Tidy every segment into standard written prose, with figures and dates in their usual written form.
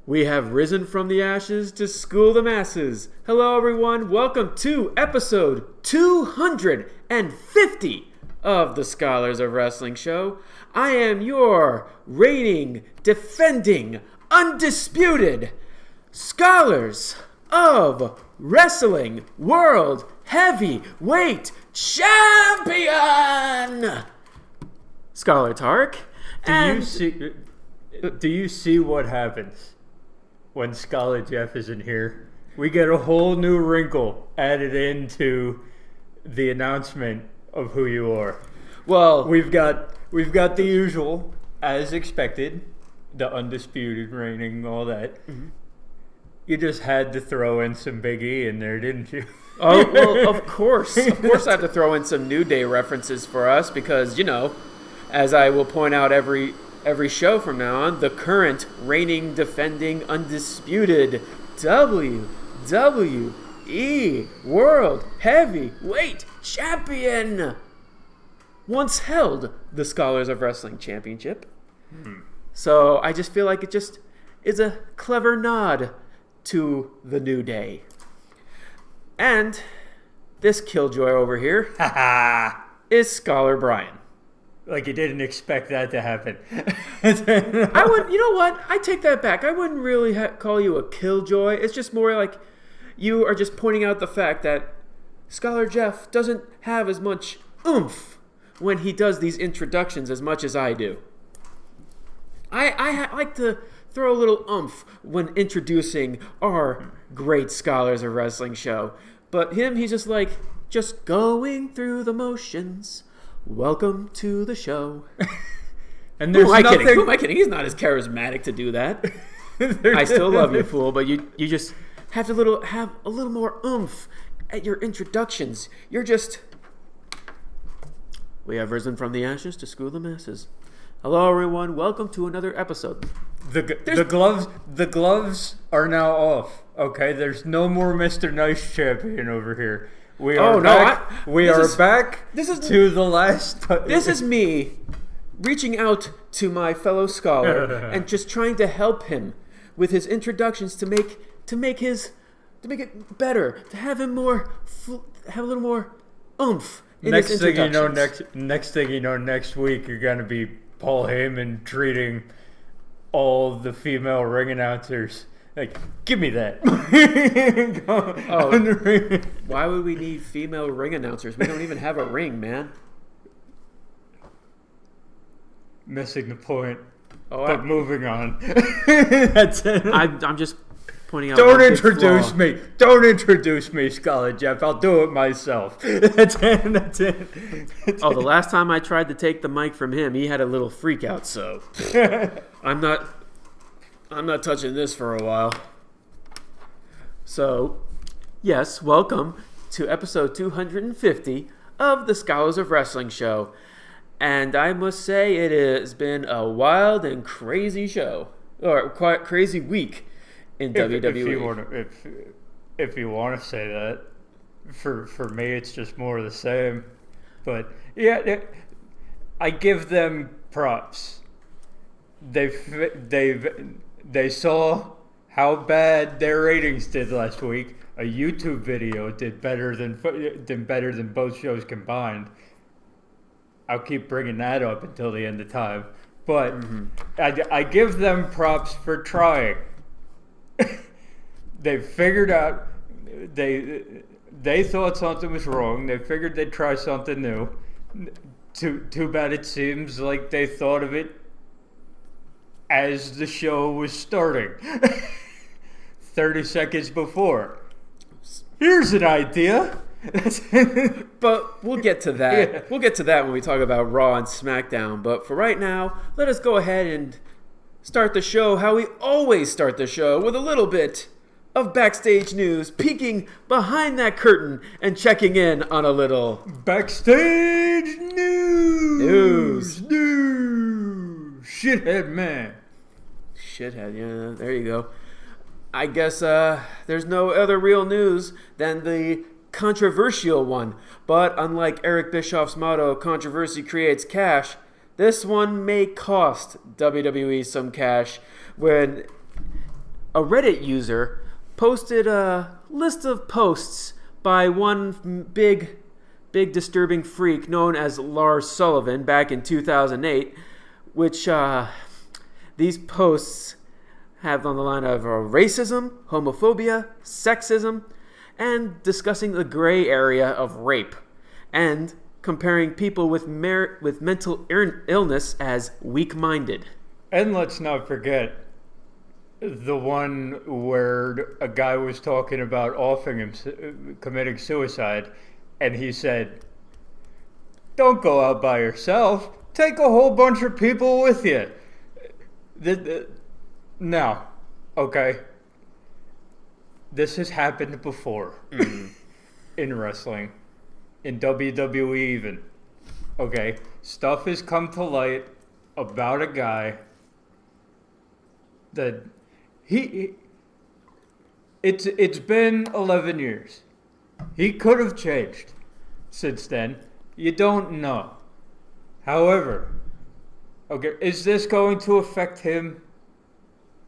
We have risen from the ashes to school the masses. Hello, everyone. Welcome to episode 250 of the Scholars of Wrestling Show. I am your reigning, defending, undisputed Scholars of Wrestling World Heavyweight Champion, Scholar Tark. Do you see what happens when Scholar Jeff isn't here? We get a whole new wrinkle added into the announcement of who you are. Well, we've got the usual, as expected, the undisputed reigning, all that. Mm-hmm. You just had to throw in some Big E in there, didn't you? Oh, well, of course. Of course I have to throw in some New Day references for us because, you know, as I will point out every show from now on, the current reigning, defending, undisputed WWE World Heavyweight Champion once held the Scholars of Wrestling Championship. So I just feel like it just is a clever nod to the New Day. And this killjoy over here is Scholar Brian. Like you didn't expect that to happen. I would, you know what? I take that back. I wouldn't really call you a killjoy. It's just more like you are just pointing out the fact that Scholar Jeff doesn't have as much oomph when he does these introductions as much as I do. I like to throw a little oomph when introducing our great Scholars of Wrestling show. But him, he's just like, just going through the motions. Welcome to the show. And there's Who am I kidding? He's not as charismatic to do that. I still love you, fool, but you just have a little more oomph at your introductions. You're just... We have risen from the ashes to school the masses. Hello, everyone. Welcome to another episode. The gloves are now off. Okay, there's no more Mr. Nice Champion over here. We are back to the last. This is me reaching out to my fellow scholar and just trying to help him with his introductions to make it better, to have him have a little more oomph in his introductions. Next thing you know, next week you're gonna be Paul Heyman treating all the female ring announcers. Like, give me that. Why would we need female ring announcers? We don't even have a ring, man. Missing the point. Moving on. That's it. I'm just pointing out. Don't introduce me, Scholar Jeff. I'll do it myself. That's it. The last time I tried to take the mic from him, he had a little freak out. So I'm not touching this for a while. So, yes, welcome to episode 250 of the Scholars of Wrestling Show. And I must say it has been a wild and crazy show, or quite crazy week in WWE. If you want to say that, for me it's just more of the same. But yeah, I give them props. They saw how bad their ratings did last week. A YouTube video did better than both shows combined. I'll keep bringing that up until the end of time. But I give them props for trying. They figured out they thought something was wrong. They figured they'd try something new. Too bad it seems like they thought of it as the show was starting. 30 seconds before. Here's an idea. But we'll get to that. Yeah. We'll get to that when we talk about Raw and Smackdown. But for right now, let us go ahead and start the show how we always start the show, with a little bit of backstage news, peeking behind that curtain and checking in on a little backstage news. Shithead man. Shithead, yeah, there you go. I guess there's no other real news than the controversial one. But unlike Eric Bischoff's motto, controversy creates cash, this one may cost WWE some cash when a Reddit user posted a list of posts by one big disturbing freak known as Lars Sullivan back in 2008, which these posts have on the line of racism, homophobia, sexism, and discussing the gray area of rape, and comparing people with mental illness as weak-minded. And let's not forget the one where a guy was talking about committing suicide, and he said, "Don't go out by yourself. Take a whole bunch of people with you." Now, okay, this has happened before in wrestling, in WWE even. Okay, stuff has come to light about a guy that it's been 11 years. He could have changed since then. You don't know. However, okay, is this going to affect him?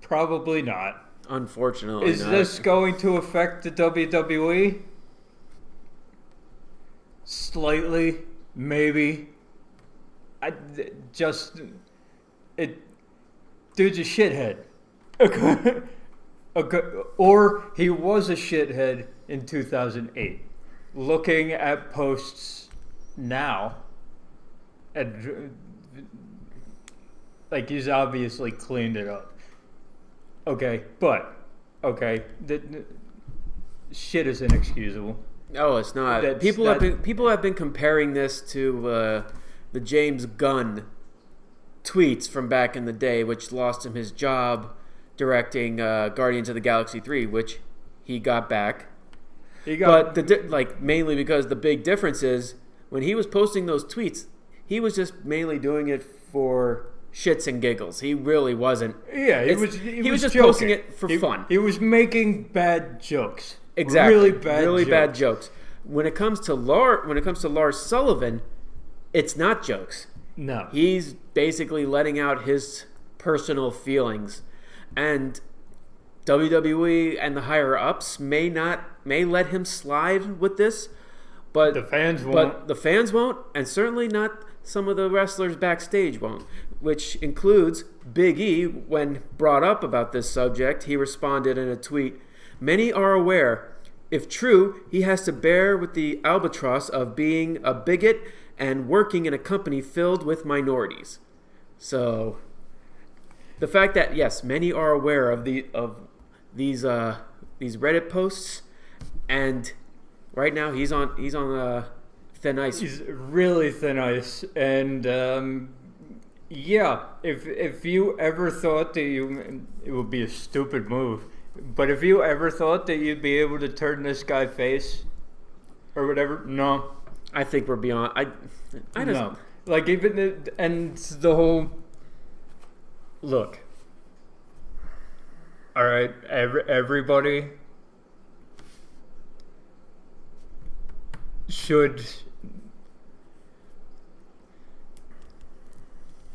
Probably not. Unfortunately, Is this going to affect the WWE? Slightly, maybe. Dude's a shithead. Okay. Okay. Or he was a shithead in 2008. Looking at posts now, and like he's obviously cleaned it up. Okay, but the shit is inexcusable. No, it's not. People have been comparing this to the James Gunn tweets from back in the day, which lost him his job directing Guardians of the Galaxy 3, which he got back. But mainly because the big difference is when he was posting those tweets, he was just mainly doing it for shits and giggles. He really wasn't. Yeah, he was just joking. posting it for fun. He was making bad jokes. Exactly, really bad jokes. When it comes to Lars Sullivan, it's not jokes. No, he's basically letting out his personal feelings, and WWE and the higher ups may let him slide with this, but the fans won't. And certainly not some of the wrestlers backstage won't. Which includes Big E. When brought up about this subject, he responded in a tweet, "Many are aware. If true, he has to bear with the albatross of being a bigot and working in a company filled with minorities." So, the fact that yes, many are aware of these Reddit posts, and right now he's on thin ice. He's really thin ice, and yeah, if you ever thought that it would be a stupid move, but if you ever thought that you'd be able to turn this guy face or whatever, no. I think we're beyond. I just no. Like even and the whole look. All right, everybody should.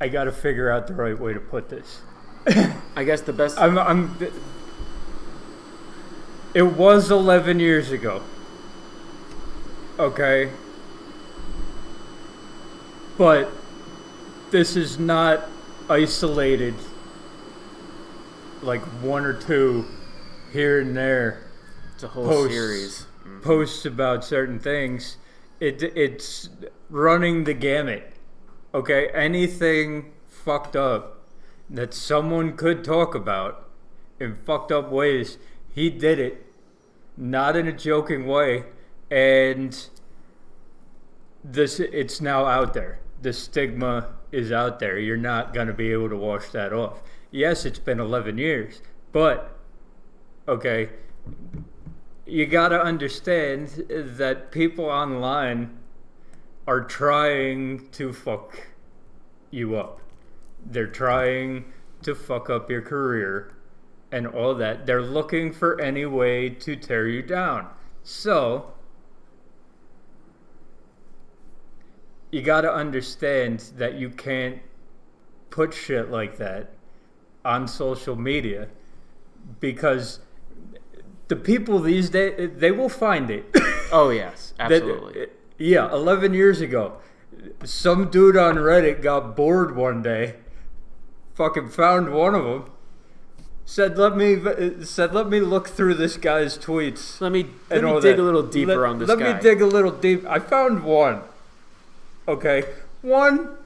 I got to figure out the right way to put this. I guess the best. It was 11 years ago. Okay. But this is not isolated like one or two here and there. It's a whole series. Posts about certain things. It's running the gamut. Okay, anything fucked up that someone could talk about in fucked up ways, he did it, not in a joking way, and it's now out there. The stigma is out there. You're not going to be able to wash that off. Yes, it's been 11 years, but, okay, you got to understand that people online are trying to fuck you up. They're trying to fuck up your career and all that. They're looking for any way to tear you down. So, you gotta understand that you can't put shit like that on social media because the people these days, they will find it. Oh, yes, absolutely. 11 years ago, some dude on Reddit got bored one day, fucking found one of them, said, let me look through this guy's tweets. Let me dig a little deeper on this guy. Let me dig a little deep. I found one. Okay. One,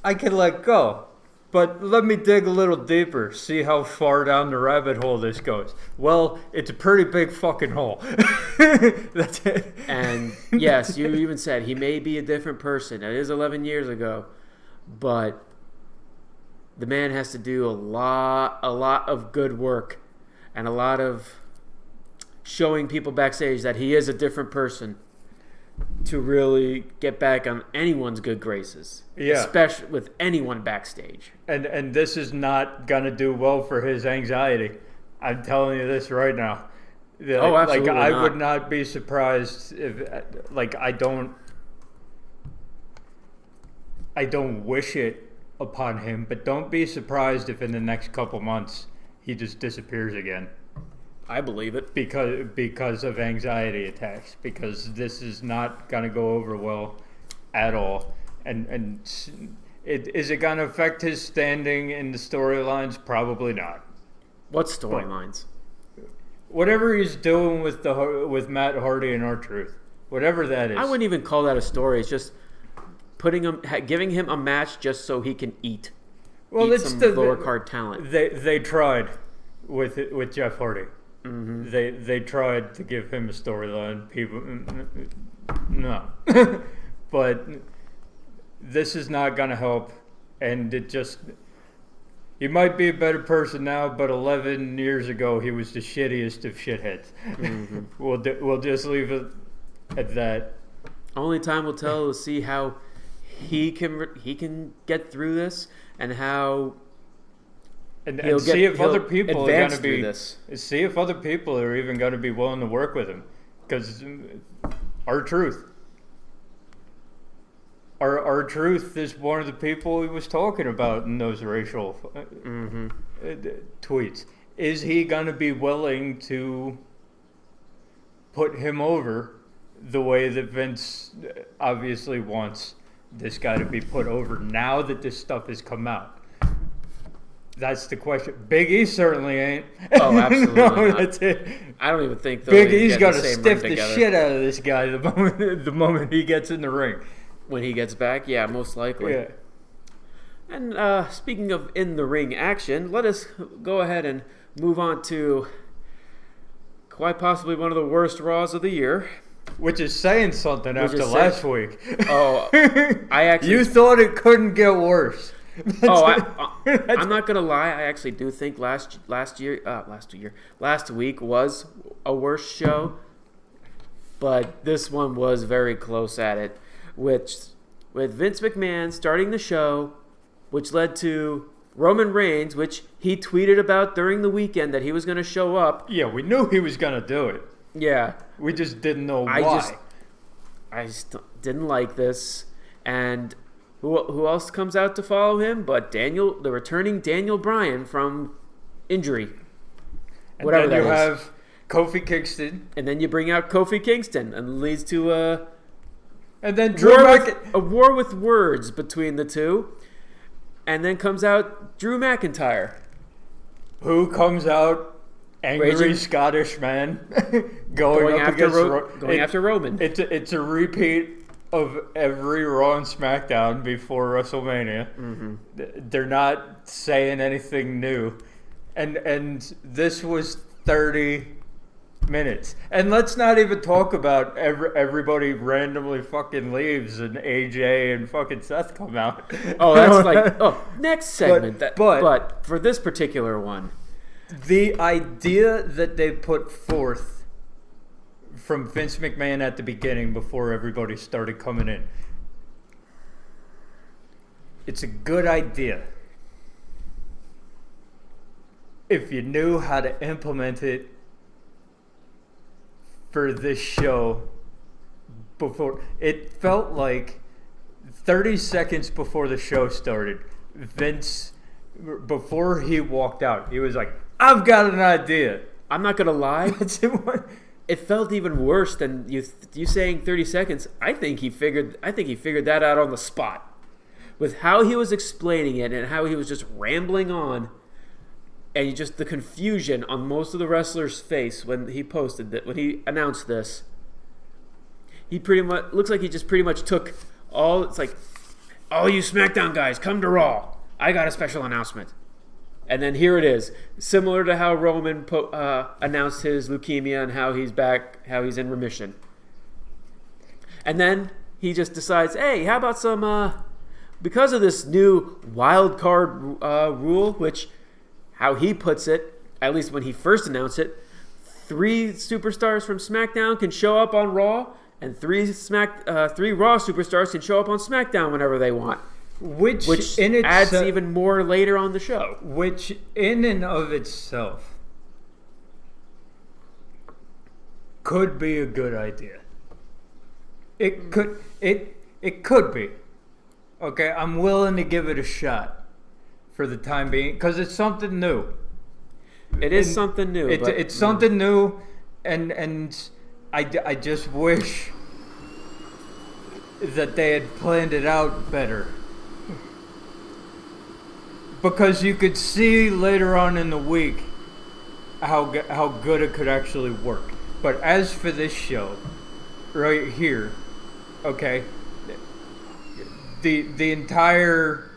I can let go. But let me dig a little deeper, see how far down the rabbit hole this goes. Well, it's a pretty big fucking hole. That's it. And yes, you even said he may be a different person. It is 11 years ago. But the man has to do a lot of good work and a lot of showing people backstage that he is a different person to really get back on anyone's good graces. Yeah. Especially with anyone backstage. And this is not going to do well for his anxiety. I'm telling you this right now. Oh, absolutely I not. would not be surprised if, I don't wish it upon him, but don't be surprised if in the next couple months he just disappears again. I believe it. Because of anxiety attacks, because this is not going to go over well at all. And is it going to affect his standing in the storylines? Probably not. What storylines? Whatever he's doing with Matt Hardy and R-Truth, whatever that is. I wouldn't even call that a story. It's just giving him a match just so he can eat. Well, it's some the lower card talent. They tried with Jeff Hardy. Mm-hmm. They tried to give him a storyline. People, no, but this is not going to help. And he might be a better person now, but 11 years ago he was the shittiest of shitheads. Mm-hmm. We'll just leave it at that. Only time will tell to see how he can get through this and how. And see if other people are going to be. This. See if other people are even going to be willing to work with him, because R-Truth is one of the people he was talking about in those racial tweets. Is he going to be willing to put him over the way that Vince obviously wants this guy to be put over now that this stuff has come out? That's the question. Big E certainly ain't. Oh, absolutely No, not. that's it. I don't even think Big E's got to stiff the shit out of this guy the moment he gets in the ring. When he gets back, yeah, most likely. Yeah. And speaking of in the ring action, let us go ahead and move on to quite possibly one of the worst Raws of the year. Which is saying something after last week. Oh, You thought it couldn't get worse. I'm not gonna lie. I actually do think last week was a worse show, but this one was very close at it. With Vince McMahon starting the show, which led to Roman Reigns, which he tweeted about during the weekend that he was going to show up. Yeah, we knew he was going to do it. Yeah, we just didn't know why. I just didn't like this, and. Who else comes out to follow him but the returning Daniel Bryan from injury? And then you have Kofi Kingston. And then you bring out Kofi Kingston and leads to a war with words between the two. And then comes out Drew McIntyre. Who comes out angry Scottish man going after Roman. It's a repeat of every Raw and Smackdown before WrestleMania. Mm-hmm. They're not saying anything new. And this was 30 minutes. And let's not even talk about everybody randomly fucking leaves and AJ and fucking Seth come out. Oh, that's next segment. But for this particular one. The idea that they put forth from Vince McMahon at the beginning before everybody started coming in. It's a good idea. If you knew how to implement it for this show before. It felt like 30 seconds before the show started, Vince before he walked out, he was like, "I've got an idea." I'm not gonna lie. That's it. It felt even worse than you saying 30 seconds. I think he figured that out on the spot, with how he was explaining it and how he was just rambling on, and just the confusion on most of the wrestlers' face when he posted that, when he announced this. He pretty much looks like he just pretty much took all. It's like, all you SmackDown guys, come to Raw. I got a special announcement. And then here it is, similar to how Roman announced his leukemia and how he's back, how he's in remission. And then he just decides, hey, how about some, because of this new wild card rule, which, how he puts it, at least when he first announced it, 3 superstars from SmackDown can show up on Raw, and 3 Raw superstars can show up on SmackDown whenever they want. Which adds even more later on the show. Which, in and of itself, could be a good idea. It could be. Okay, I'm willing to give it a shot for the time being because it's something new. It is something new. It's something new, and I just wish that they had planned it out better. Because you could see later on in the week how good it could actually work. But as for this show, right here, okay, the entire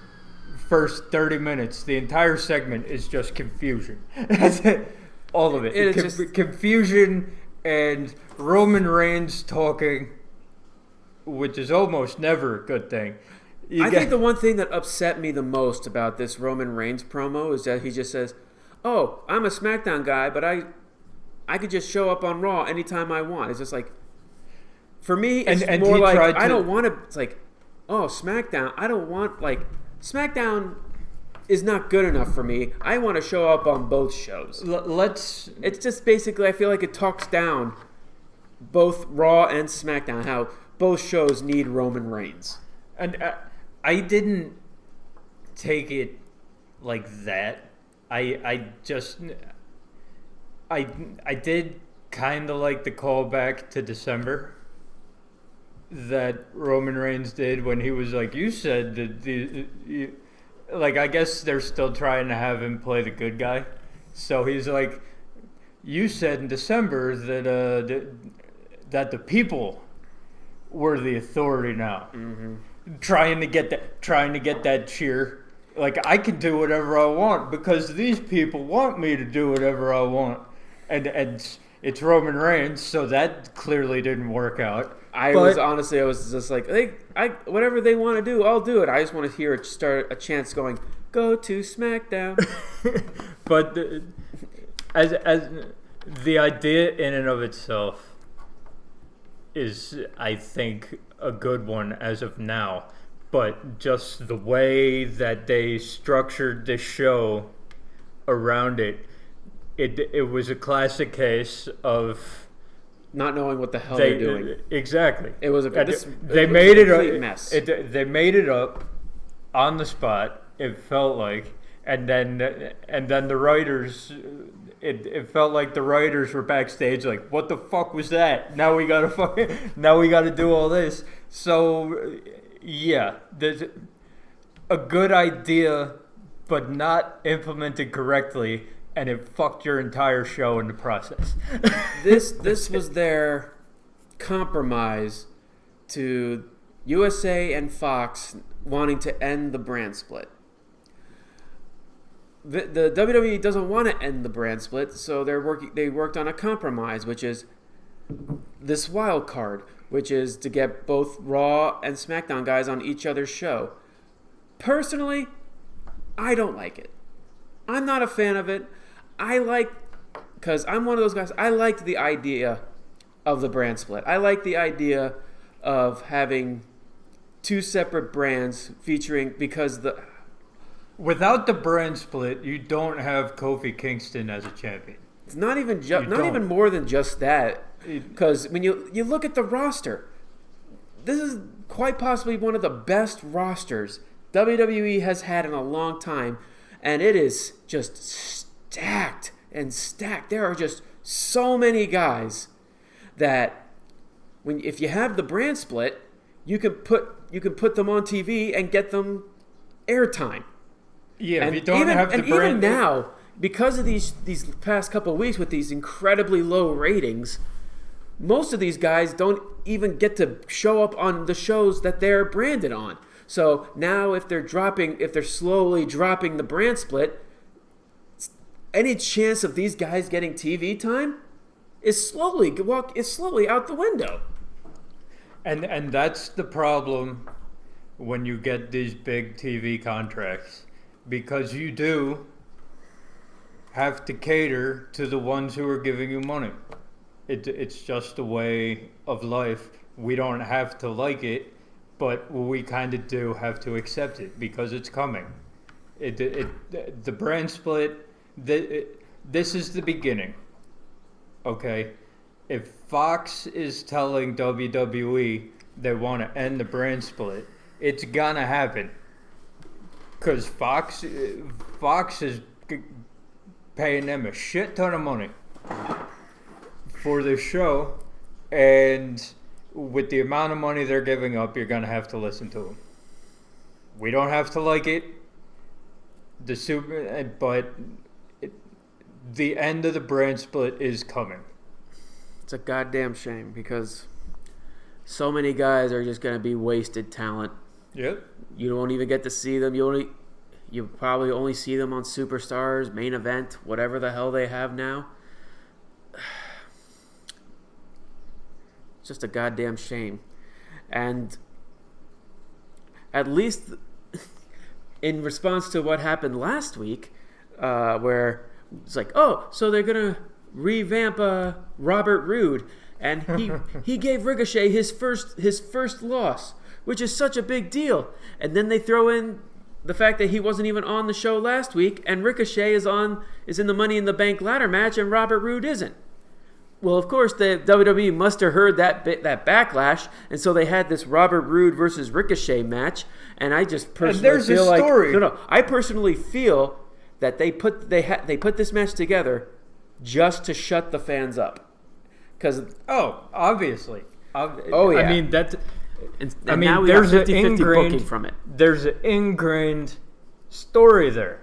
first 30 minutes, the entire segment is just confusion. That's it. All of it. It's just confusion and Roman Reigns talking, which is almost never a good thing. I think the one thing that upset me the most about this Roman Reigns promo is that he just says, "Oh, I'm a SmackDown guy, but I could just show up on Raw anytime I want." It's just like, for me, it's more like I don't want to. It's like, oh, SmackDown. I don't want, like, SmackDown is not good enough for me. I want to show up on both shows. It's just basically, I feel like it talks down both Raw and SmackDown, how both shows need Roman Reigns. And I didn't take it like that. I did kind of like the callback to December that Roman Reigns did when he was like, you said that like, I guess they're still trying to have him play the good guy. So he's like, you said in December that the people were the authority now. Mm-hmm. Trying to get that cheer. Like, I can do whatever I want because these people want me to do whatever I want. And it's Roman Reigns, so that clearly didn't work out. I was just like, whatever they want to do, I'll do it. I just want to hear start a chance going, go to SmackDown. But as the idea in and of itself is, I think, a good one as of now, but just the way that they structured the show around it was a classic case of not knowing what the hell they're doing. Exactly. It was a complete mess. They made it up on the spot. It felt like, and then the writers. It felt like the writers were backstage like, what the fuck was that? Now we gotta do all this. So, yeah, there's a good idea, but not implemented correctly, and it fucked your entire show in the process. This was their compromise to USA and Fox wanting to end the brand split. The WWE doesn't want to end the brand split, so they worked on a compromise, which is this wild card, which is to get both Raw and SmackDown guys on each other's show. Personally, I don't like it. I'm not a fan of it. Because I'm one of those guys, I liked the idea of the brand split. I like the idea of having 2 separate brands featuring, because without the brand split, you don't have Kofi Kingston as a champion. It's not even more than just that. Because when you look at the roster, this is quite possibly one of the best rosters WWE has had in a long time. and it is just stacked and stacked. There are just so many guys that if you have the brand split, you can put them on TV and get them airtime. Yeah, and if you don't have the brand, even now, because of these past couple of weeks with these incredibly low ratings, most of these guys don't even get to show up on the shows that they're branded on. So now if they're slowly dropping the brand split, any chance of these guys getting TV time is slowly out the window. And that's the problem when you get these big TV contracts, because you do have to cater to the ones who are giving you money. It's just a way of life. We don't have to like it, but we kind of do have to accept it because it's coming. The brand split, this is the beginning. Okay? If Fox is telling WWE they want to end the brand split, it's gonna happen. Because Fox is paying them a shit ton of money for this show, and with the amount of money they're giving up, you're gonna have to listen to them. We don't have to like it. But the end of the brand split is coming. It's a goddamn shame because so many guys are just going to be wasted talent. Yep. You won't even get to see them. You probably only see them on Superstars, Main Event, whatever the hell they have now. It's just a goddamn shame. And at least in response to what happened last week, where it's like, oh, so they're going to revamp Robert Roode, and he gave Ricochet his first loss, which is such a big deal. And then they throw in the fact that he wasn't even on the show last week, and Ricochet is in the Money in the Bank ladder match, and Robert Roode isn't. Well, of course, the WWE must have heard that backlash, and so they had this Robert Roode versus Ricochet match. And I just personally feel like I personally feel that they put this match together just to shut the fans up. Obviously. Oh yeah. I mean that. And now we have 50-50 booking from it. There's an ingrained story there.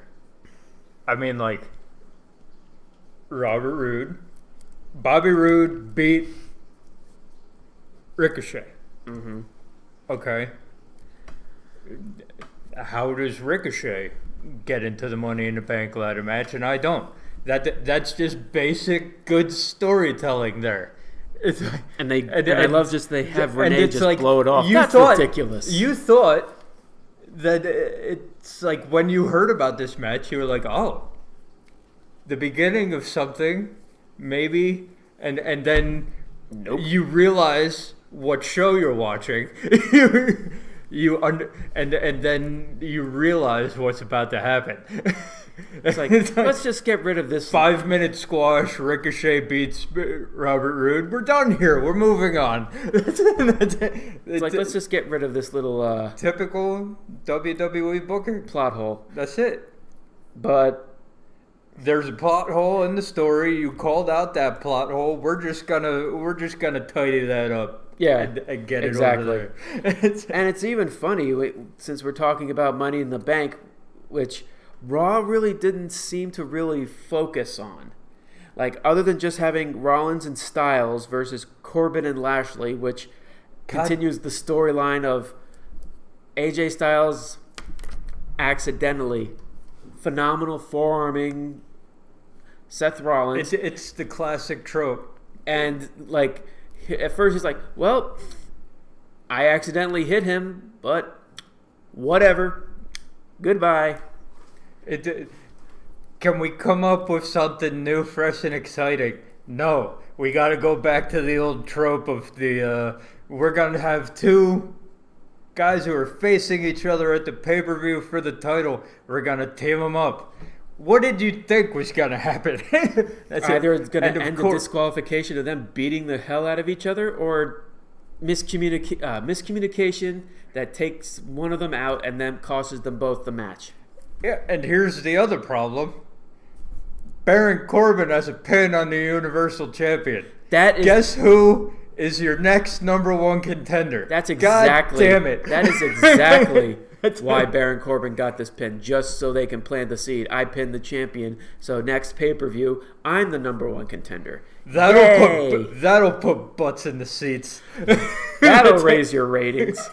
I mean, like, Bobby Roode beat Ricochet. Mm-hmm. Okay. How does Ricochet get into the Money in the Bank ladder match and I don't? That's just basic good storytelling there. It's like, I love just they have Renee just like, blow it off. That's ridiculous. You thought that it's like when you heard about this match, you were like, oh, the beginning of something, maybe, and then nope. You realize what show you're watching. And then you realize what's about to happen. It's like, let's just get rid of this 5-minute squash. Ricochet beats Robert Roode. We're done here. We're moving on. It's like, let's just get rid of this little typical WWE booking plot hole. That's it. But there's a plot hole in the story. You called out that plot hole. We're just gonna tidy that up. Yeah, and get exactly. It over there. And it's even funny since we're talking about Money in the Bank, which Raw really didn't seem to really focus on. Like, other than just having Rollins and Styles versus Corbin and Lashley, which continues the storyline of AJ Styles accidentally phenomenal forearming Seth Rollins. It's the classic trope. And, like, at first he's like, well, I accidentally hit him, but whatever. Goodbye. Can we come up with something new, fresh, and exciting? No. We got to go back to the old trope of we're going to have two guys who are facing each other at the pay-per-view for the title. We're going to team them up. What did you think was going to happen? Either it's going to end the disqualification of them beating the hell out of each other, or miscommunication that takes one of them out and then causes them both the match. Yeah, and here's the other problem. Baron Corbin has a pin on the Universal Champion. Guess who is your next number one contender? That's exactly. God damn it. That is exactly why Baron Corbin got this pin, just so they can plant the seed. I pinned the champion, so next pay-per-view, I'm the number one contender. That'll put butts in the seats. That'll raise your ratings.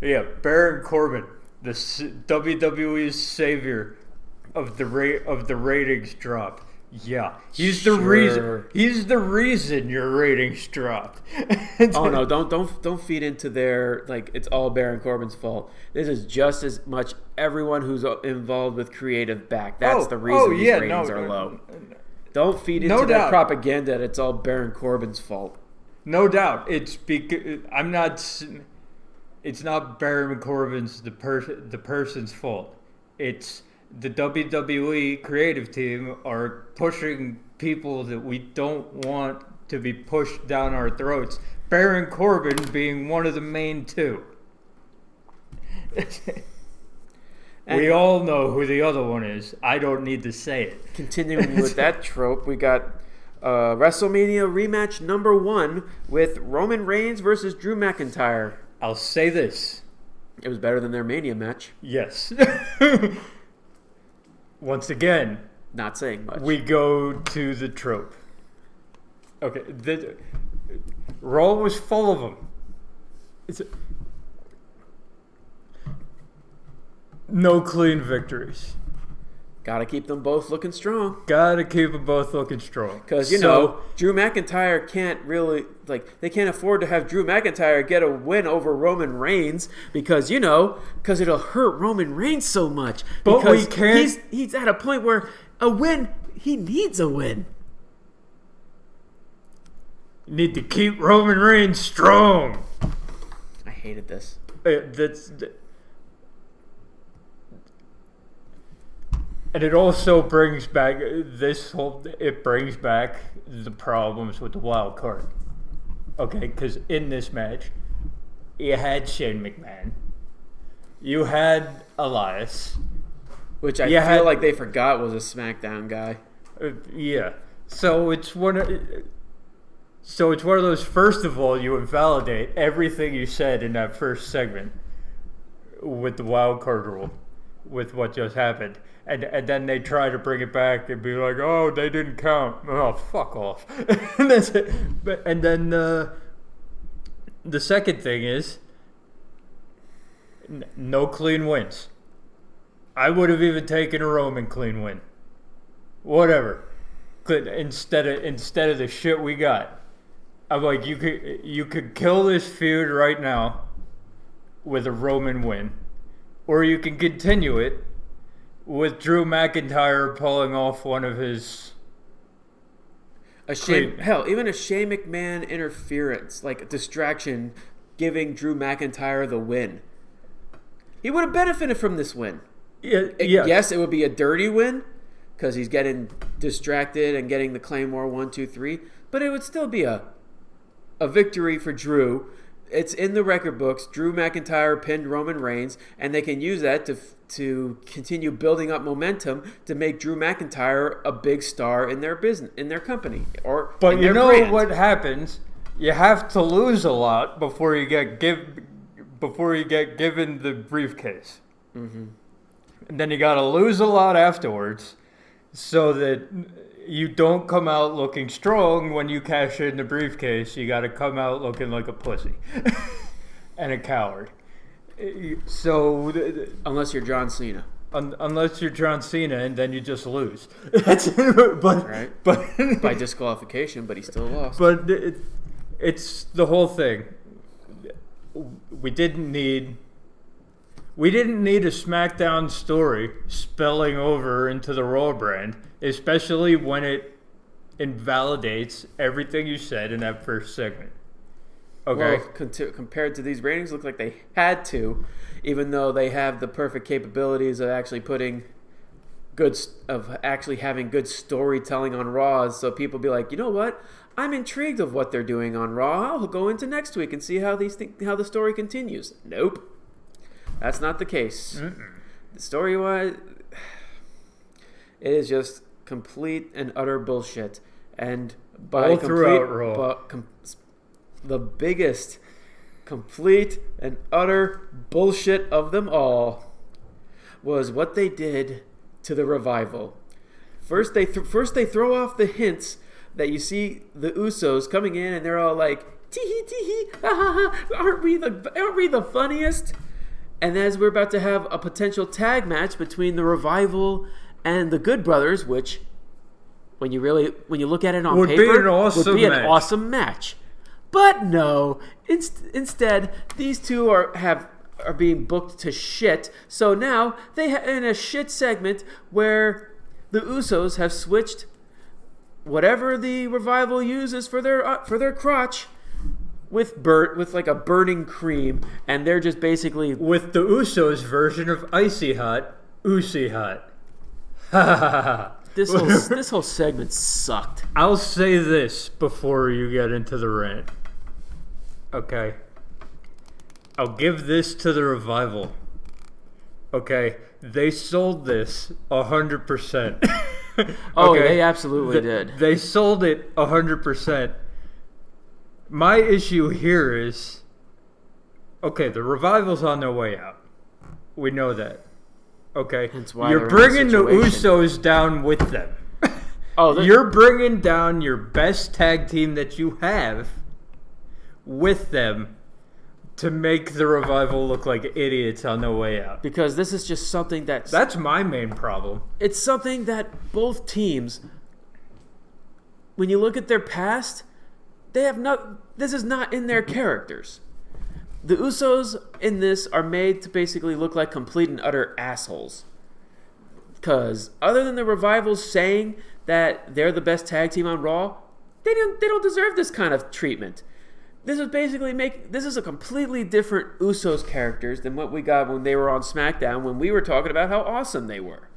Yeah, Baron Corbin, the WWE's savior of the ratings drop. Yeah, he's the reason. He's the reason your ratings dropped. Oh no! Don't feed into their it's all Baron Corbin's fault. This is just as much everyone who's involved with creative back. That's the reason these ratings are low. Don't feed into that propaganda that it's all Baron Corbin's fault. No doubt, it's because It's not Baron Corbin's the person's fault. It's the WWE creative team are pushing people that we don't want to be pushed down our throats. Baron Corbin being one of the main two. We all know who the other one is. I don't need to say it. Continuing with that trope, we got WrestleMania rematch number 1 with Roman Reigns versus Drew McIntyre. I'll say this. It was better than their Mania match. Yes. Once again, not saying much. We go to the trope. Okay, Raw was full of them. No clean victories. Gotta keep them both looking strong. Gotta keep them both looking strong. Because, Drew McIntyre can't really, they can't afford to have Drew McIntyre get a win over Roman Reigns because it'll hurt Roman Reigns so much. But because we can't. He's at a point where he needs a win. You need to keep Roman Reigns strong. I hated this. And it also brings back it brings back the problems with the wild card. Okay, because in this match, you had Shane McMahon, you had Elias, which I feel like they forgot was a SmackDown guy. Yeah, so it's one of those. First of all, you invalidate everything you said in that first segment with the wild card rule, with what just happened. And then they try to bring it back and be like, oh, they didn't count. Oh, fuck off. And that's it. And then the second thing is no clean wins. I would have even taken a Roman clean win. Whatever. Instead of the shit we got. I'm like, you could kill this feud right now with a Roman win, or you can continue it with Drew McIntyre pulling off one of his... even a Shane McMahon interference, like a distraction, giving Drew McIntyre the win. He would have benefited from this win. Yeah. Yes, it would be a dirty win, because he's getting distracted and getting the Claymore 1, 2, 3, but it would still be a victory for Drew. It's in the record books. Drew McIntyre pinned Roman Reigns, and they can use that to continue building up momentum to make Drew McIntyre a big star in their business, in their company, or but in their brand. What happens? You have to lose a lot before you get given the briefcase, mm-hmm. And then you got to lose a lot afterwards, so that you don't come out looking strong when you cash in the briefcase. You got to come out looking like a pussy and a coward. So unless you're John Cena. Unless you're John Cena, and then you just lose. Right. But by disqualification, but he still lost. But it's the whole thing. We didn't need a SmackDown story spilling over into the Raw brand, especially when it invalidates everything you said in that first segment. Okay. Well, compared to these ratings, look like they had to, even though they have the perfect capabilities of actually having good storytelling on Raw. So people be like, you know what? I'm intrigued of what they're doing on Raw. I'll go into next week and see how the story continues. Nope, that's not the case. Mm-mm. Story-wise, It is just complete and utter bullshit. And by all throughout Raw. The biggest complete and utter bullshit of them all was what they did to the Revival. First they throw off the hints that you see the Usos coming in and they're all like, tee hee, ha ha ha, aren't we the funniest? And as we're about to have a potential tag match between the Revival and the Good Brothers, which when you look at it on paper, would be an awesome match. But no, instead these two are being booked to shit. So now in a shit segment where the Usos have switched whatever the Revival uses for their crotch with like a burning cream, and they're just basically with the Usos version of Icy Hot, Oozy Hot. Ha ha ha ha. This whole segment sucked. I'll say this before you get into the rant. Okay. I'll give this to the Revival. Okay. They sold this 100%. Oh, okay. They absolutely did. They sold it 100%. My issue here is, okay, the Revival's on their way out. We know that. Okay, you're bringing the Usos down with them. You're bringing down your best tag team that you have with them to make the Revival look like idiots on their way out. Because this is just something that's my main problem. It's something that both teams, when you look at their past, this is not in their characters. The Usos in this are made to basically look like complete and utter assholes. Because other than the Revival saying that they're the best tag team on Raw, they don't deserve this kind of treatment. This is a completely different Usos characters than what we got when they were on SmackDown, when we were talking about how awesome they were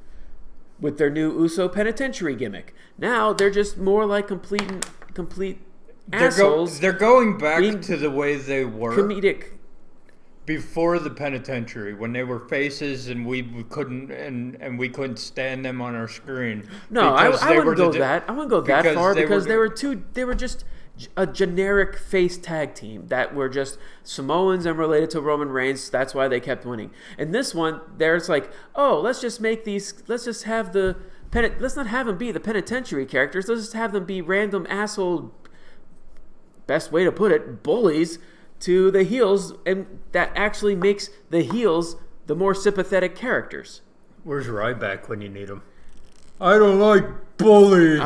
with their new Uso penitentiary gimmick. Now they're just more like complete assholes. They're going back to the way they were. Comedic. Before the penitentiary, when they were faces and we couldn't stand them on our screen. No, I wouldn't go that far because they were just a generic face tag team that were just Samoans and related to Roman Reigns. That's why they kept winning. In this one, there's like, let's not have them be the penitentiary characters. Let's just have them be random asshole, best way to put it, bullies to the heels, and that actually makes the heels the more sympathetic characters. Where's Ryback when you need him? I don't like bullies.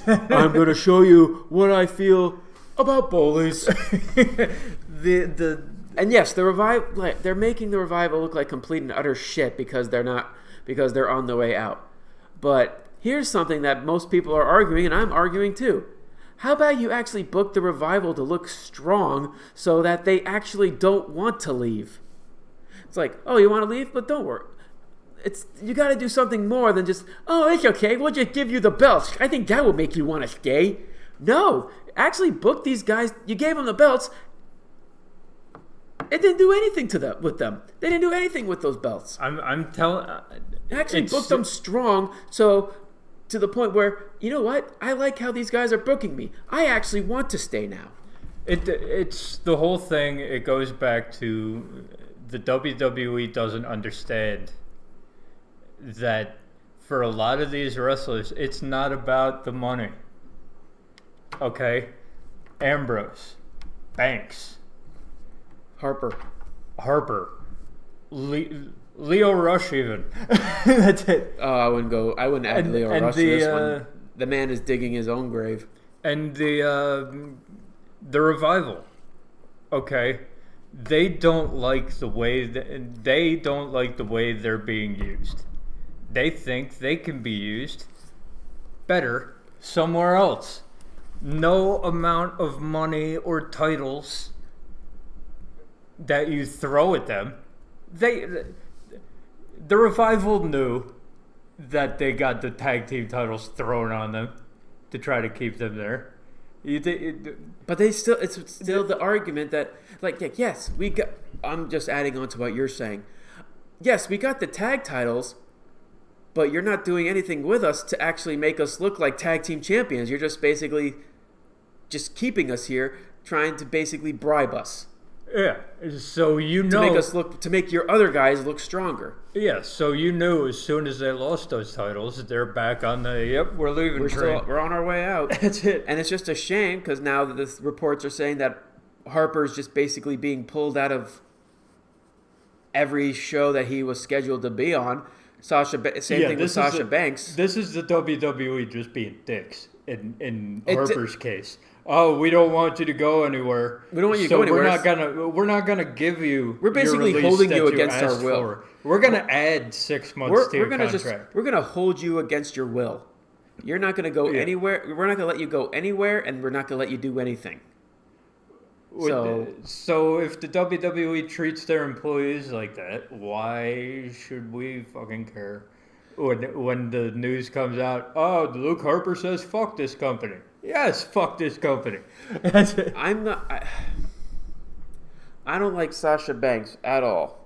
I'm going to show you what I feel about bullies. And yes, the Revival, they're making the Revival look like complete and utter shit because they're on the way out. But here's something that most people are arguing, and I'm arguing too. How about you actually book the Revival to look strong so that they actually don't want to leave? It's like, you want to leave? But don't worry. You got to do something more than just, it's okay, we'll just give you the belts. I think that will make you want to stay. No, actually book these guys. You gave them the belts. It didn't do anything with them. They didn't do anything with those belts. I'm telling. Actually booked them strong, so to the point where, you know what? I like how these guys are booking me. I actually want to stay now. It's the whole thing. It goes back to the WWE doesn't understand that for a lot of these wrestlers, it's not about the money. Okay? Ambrose, Banks, Harper, Leo Rush even. That's it. Oh, I wouldn't add Leo Rush to this one. The man is digging his own grave. And the Revival. Okay. They don't like the way they're being used. They think they can be used better somewhere else. No amount of money or titles that you throw at them. The Revival knew that they got the tag team titles thrown on them to try to keep them there. But it's still the argument that, yes, we got. I'm just adding on to what you're saying. Yes, we got the tag titles, but you're not doing anything with us to actually make us look like tag team champions. You're just basically just keeping us here, trying to basically bribe us. Yeah, so to make your other guys look stronger. Yeah, so you knew as soon as they lost those titles, they're back on the we're leaving train. We're on our way out. That's it. And it's just a shame because now the reports are saying that Harper's just basically being pulled out of every show that he was scheduled to be on. Same thing with Sasha Banks. This is the WWE just being dicks in Harper's case. Oh, we don't want you to go anywhere. We don't want you to go anywhere. We're not gonna give you. We're basically holding you against our will. We're gonna add 6 months to your contract. We're gonna hold you against your will. You're not gonna go anywhere. We're not gonna let you go anywhere, and we're not gonna let you do anything. So if the WWE treats their employees like that, why should we fucking care? When the news comes out, oh, Luke Harper says fuck this company. Yes, fuck this company. I don't like Sasha Banks at all.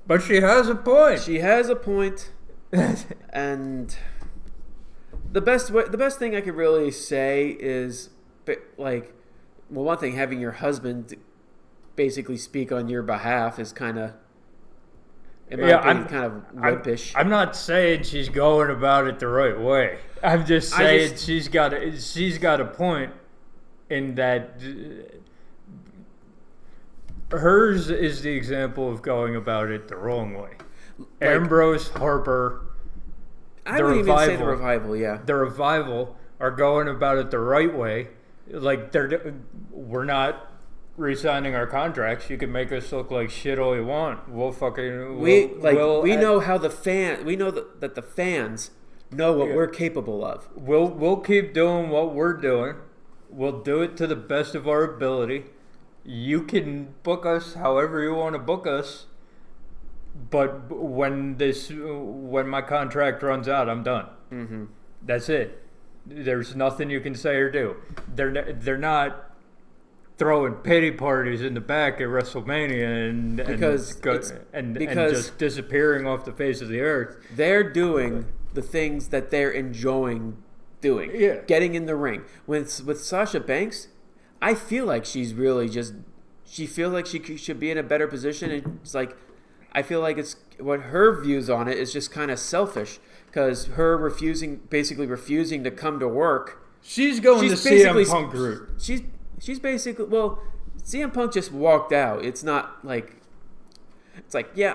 But she has a point. She has a point. And the best thing I could really say is, like, well, one thing, having your husband basically speak on your behalf is kind of, in my opinion, kind of wimpish. I'm not saying she's going about it the right way. I'm just saying she's got a point in that hers is the example of going about it the wrong way. Like, Ambrose, Harper, I wouldn't even say the Revival, yeah. The Revival are going about it the right way. Like, we're not re-signing our contracts. You can make us look like shit all you want. We'll fucking we know how that the fans know what we're capable of. We'll keep doing what we're doing. We'll do it to the best of our ability. You can book us however you want to book us, but when my contract runs out, I'm done. Mm-hmm. That's it. There's nothing you can say or do. They're not throwing pity parties in the back at WrestleMania and just disappearing off the face of the earth. They're doing the things that they're enjoying doing. Yeah. Getting in the ring. With Sasha Banks, I feel like she's really she feels like she should be in a better position, and it's like, I feel like it's what her views on it is just kind of selfish, because her refusing to come to work. She's going the CM Punk route. She's basically, well, CM Punk just walked out. It's not like, it's like, yeah,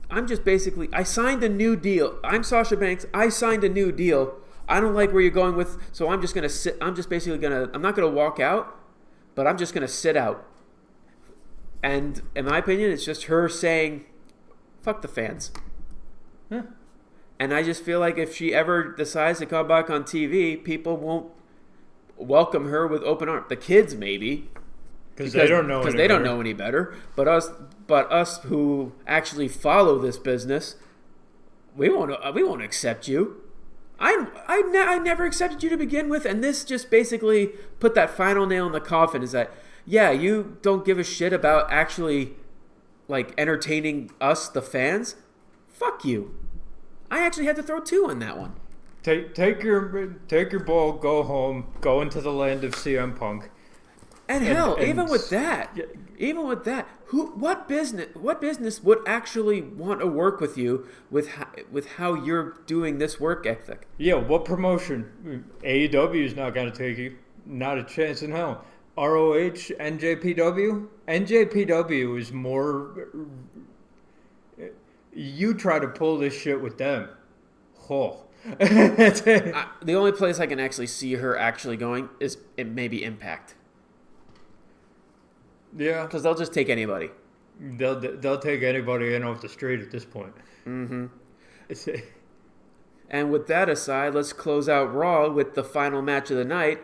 I'm just basically, I signed a new deal. I'm Sasha Banks. I signed a new deal. I don't like where you're going with, so I'm just going to sit. I'm not going to walk out, but I'm just going to sit out. And in my opinion, it's just her saying, fuck the fans. Yeah. And I just feel like if she ever decides to come back on TV, people won't welcome her with open arms. The kids maybe, because they don't know any better. But us who actually follow this business, we won't accept you. I never accepted you to begin with, and this just basically put that final nail in the coffin. Is that, yeah, you don't give a shit about actually like entertaining us, the fans? Fuck you. I actually had to throw 2 on that one. Take your ball, go home, go into the land of CM Punk. And even with that, what business would actually want to work with you with how you're doing this work ethic? Yeah, what promotion? AEW is not going to take you. Not a chance in hell. ROH, NJPW? NJPW is more... You try to pull this shit with them. Oh. The only place I can actually see her actually going is maybe Impact. Yeah. Because they'll just take anybody. They'll take anybody in off the street at this point. Mm-hmm. And with that aside, let's close out Raw with the final match of the night.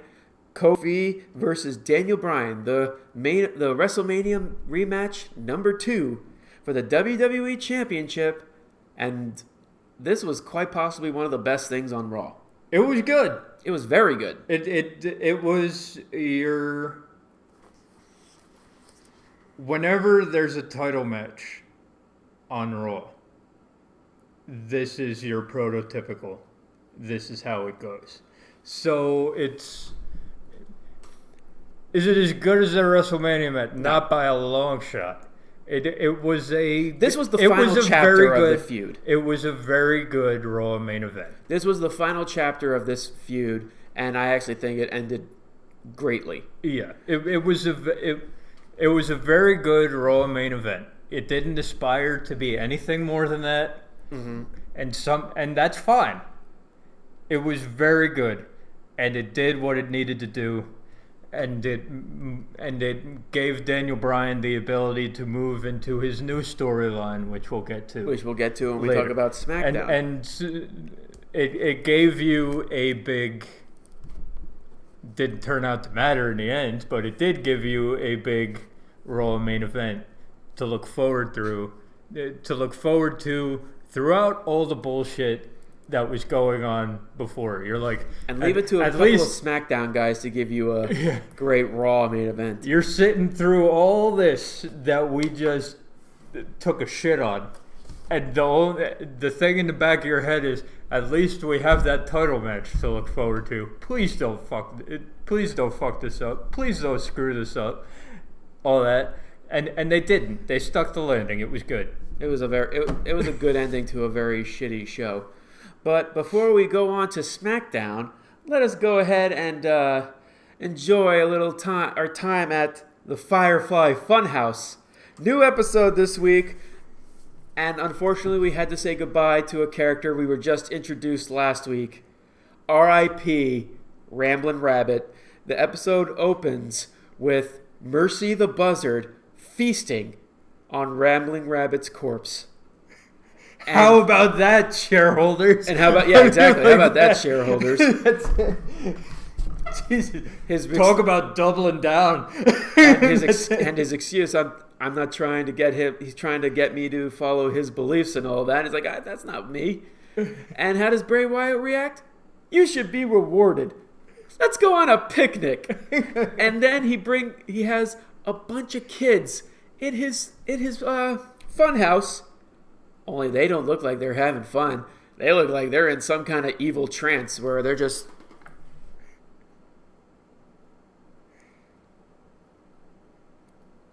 Kofi versus Daniel Bryan, the WrestleMania rematch number 2 for the WWE Championship, and this was quite possibly one of the best things on Raw. It was good. It was very good. It was your... Whenever there's a title match on Raw, this is your prototypical. This is how it goes. So is it as good as their WrestleMania match? Not by a long shot. It was a. This was the final chapter of the feud. It was a very good Raw main event. This was the final chapter of this feud, and I actually think it ended greatly. Yeah, it was a very good Raw main event. It didn't aspire to be anything more than that, and that's fine. It was very good, and it did what it needed to do. And it gave Daniel Bryan the ability to move into his new storyline, which we'll get to. When we talk about SmackDown. And it gave you a big. Didn't turn out to matter in the end, but it did give you a big Raw main event to look forward to throughout all the bullshit that was going on before. You're like, and leave it to a couple of SmackDown guys to give you a great Raw main event. You're sitting through all this that we just took a shit on, and the thing in the back of your head is, at least we have that title match to look forward to. Please don't fuck this up. Please don't screw this up. All that, and they didn't. They stuck the landing. It was good. It was a good ending to a very shitty show. But before we go on to SmackDown, let us go ahead and enjoy a little our time at the Firefly Funhouse. New episode this week, and unfortunately we had to say goodbye to a character we were just introduced last week. R.I.P. Ramblin' Rabbit. The episode opens with Mercy the Buzzard feasting on Ramblin' Rabbit's corpse. And how about that, shareholders? And how about how about that, shareholders? Jesus. Talk about doubling down. and his excuse, I'm not trying to get him. He's trying to get me to follow his beliefs and all that. He's like, that's not me. And how does Bray Wyatt react? You should be rewarded. Let's go on a picnic. And then he has a bunch of kids in his fun house. Only they don't look like they're having fun. They look like they're in some kind of evil trance where they're just...